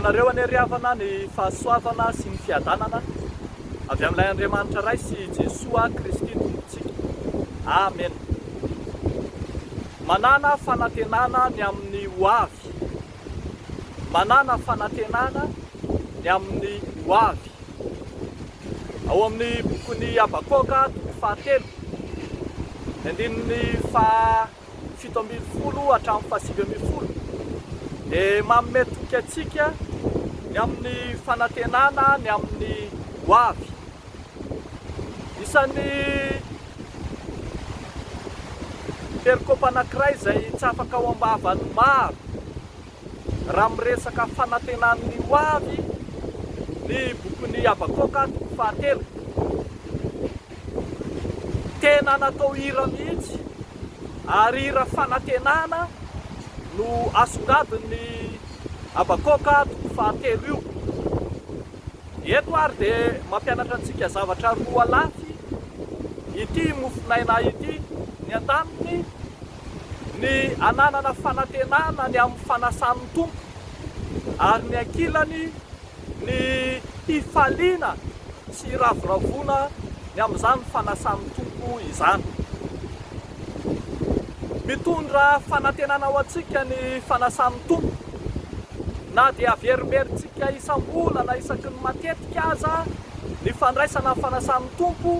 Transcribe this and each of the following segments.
Aminareo aneriavana ny fahasoavana sy ny fiadanana avy amin'ilay Andriamanitra ray sy Jesoa Kristy tompontsika. Amen. Manana fanantenana ny amin'ny hoavy. Manana fanantenana ny amin'ny hoavy. Ao amin'ny bokon'ny Habakoka fahatelo, andininy fito ambin'ny folo hatramin'ny fahasivy ambin'ny folo, dia manome toky atsika ny amin'ny fanantenana ny amin'ny hoavy. Isan'ny perikopy anankiray izay tsy afaka ao ambavany maro raha miresaka fanantenan'ny hoavy ny bokon'ny Habakoka fahatelo. Tena natao hira mihitsy ary hira fanantenana no asongadin'ny Habakoka fahatelo io. Eto ary dia mampianatra antsika zavatra roa lafy ity mofinaina ity: ny andaniny ny ananana fanantenana ny amin'ny fanasan'ny tompo, ary ny ankilany ny hifaliana sy ravoravona ny amin'izany fanasan'ny tompo izany. Mitondra fanantenana ao antsika ny fanasan'ny tompo, na dia averimerintsika isam-bola na isaky ny matetika aza ny fandraisana ny fanasan'ny tompo,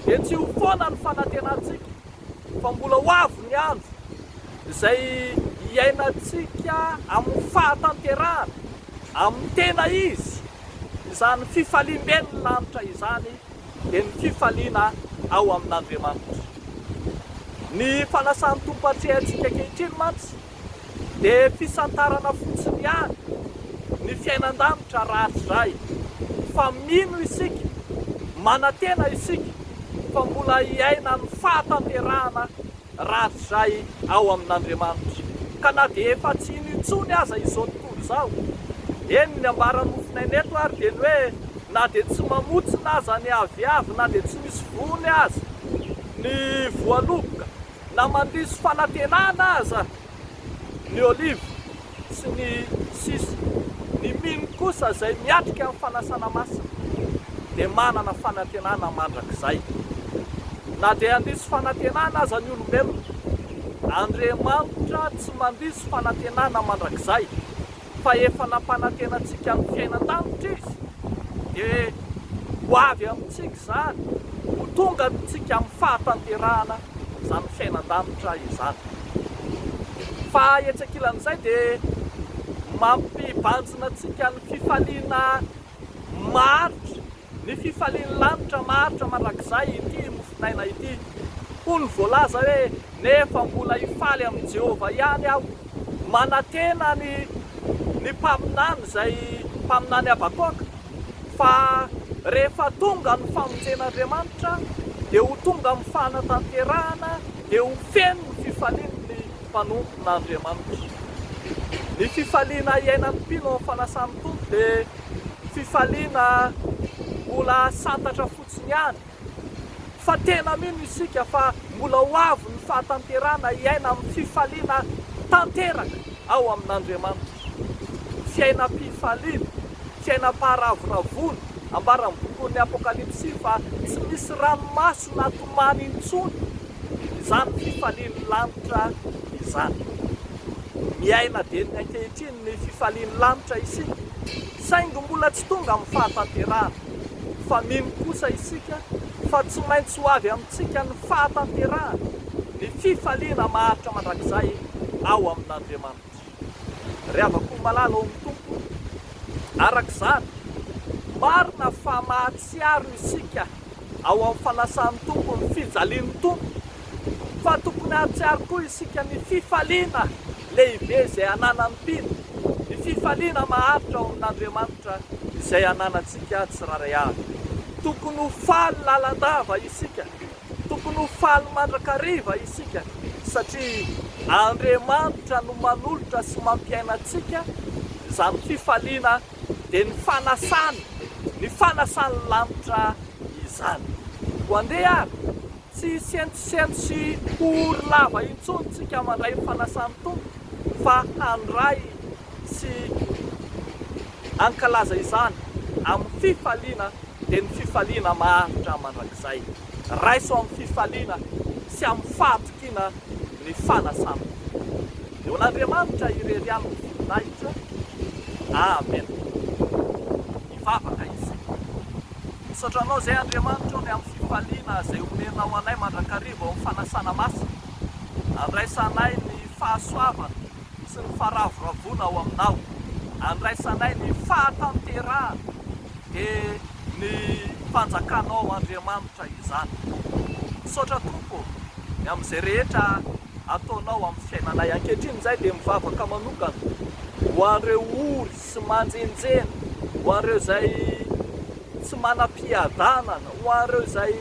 dia tsy ho foana ny fanantenantsika fa mbola ho avy ny andro izay iainantsika amin'ny fahatanterahana amin'ny tena izy, izany fifalim-ben'ny lanitra izany dia ny fifaliana ao amin'Andriamanitra. Ny fanasan'ny tompo atrehantsika ankehitriny mantsy dia fisantarana fotsiny ihany ny fiainan-danitra rahatrizay, fa mino isika, manantena isika fa mbola iaina ny fahatanterahana rahatrizay ao amin'Andriamanitra. Ka na dia efa tsy ino intsony aza izao tontolo izao, eny ny ambaran'ny mofinaina eto ary dia ny hoe na dia tsy mamotsina aza ny aviavy, na dia tsy misy vony aza ny voaloboka, na mandrisy fanantenana aza ny oliva sy ny sisa, ny mino kosa izay miatrika amin'ny fanasana masina dia manana fanantenana mandrakizay. Na dia handrisy fanantenana aza ny olombelona, Andriamanitra tsy mandrisy fanantenana mandrakizay, fa efa nampanantenantsika ny fiainan-danitra izy, dia ho avy amintsika izany, ho tonga amintsika amin'ny fahatanterahana izany fiainan-danitra izany. Fa etsy ankilan'izay dia mampibanjina antsika ny fifaliana maritra, ny fifalian'ny lanitra maritra mandrakizay ity mofinaina ity. Hoy ny voalaza hoe nefa mbola hifaly amin'ny Jehova ihany aho, manantena ny mpaminany izay mpaminany Habakoka, fa rehefa tonga ny famonjen'Andriamanitra dia ho tonga amin'ny fanatanterahana, dia ho feno ny fifalian'ny mpanompon'Andriamanitra. Ny fifaliana iainan'ny mpino amin'ny fanasan'ny tompo dia fifaliana mbola santatra fotsiny ihany, fa tena mino isika fa mbola ho avy ny fahatanterahana iaina amin'ny fifaliana tanteraka ao amin'Andriamanitra. Fiainam-pifaliana, fiainam-paharavoravona, ambaran'ny bokon'ny Apokalipsy fa tsy misy ranomasina atomany intsony izany fifalian'ny lanitra izany. Miaina dia ny ankehitriny ny fifalian'ny lanitra isika, saingy mbola tsy tonga amin'ny fahatanterahana, fa mino kosa isika fa tsy maintsy ho avy amintsika ny fahatanterahana, ny fifaliana maharitra mandrakizay ao amin'Andriamanitra. Riavako malala ao amin'ny tompo, arak'izany marina fa mahatsiaro isika ao amin'ny fanasan'ny tompo ny fijalian'ny tompo, fa tokony hahatsiaro koa isika ny fifaliana lehibe izay ananan'ny mpino, ny fifaliana maharitra ao amin'Andriamanitra izay ananantsika tsiraray avy. Tokony ho faly lalandava isika, tokony ho faly mandrakariva isika, satria Andriamanitra no manolotra sy mampiainantsika izany fifaliana dia ny fanasan'ny lanitra izany. Ho andeha ary, tsy sentsy ory lava intsony tsika mandray ny fanasan'ny tompo, fa handray sy ankalaza izany amin'ny fifaliana dia ny fifaliana maharitra mandrakizay. Raiso amin'ny fifaliana sy amin'ny fahatokiana ny fanasana. Eo an'Andriamanitra ireriany ny voninahitra. Amen. Ivavaka izy. Misotranao izay Andriamanitra ny amin'ny fifaliana izay omenao anay mandrakariva amin'ny fanasana masina. Andraisanay ny fahasoavana sy ny faharavoravoana ao aminao. Andraisanay ny fahatanterahana dia ny fanjakanao Andriamanitra izany. Misaotra Tompo ny amin'izay rehetra ataonao amin'ny fiainanay ankehitriny izay dia mivavaka manokana ho an'ireo ory sy manjenjena, ho an'ireo izay tsy manam-piadanana, ho an'ireo izay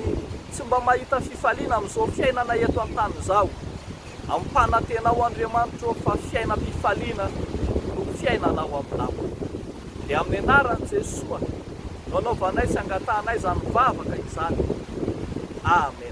tsy mba mahita fifaliana amin'izao fiainana eto an-tany izao. Ampanantenao Andriamanitra fa fiainam-pifaliana no fiainanao aminao. Dia amin'ny anaran'i Jesosy no anaovanay sy angatahanay izany mivavaka izany. Amen.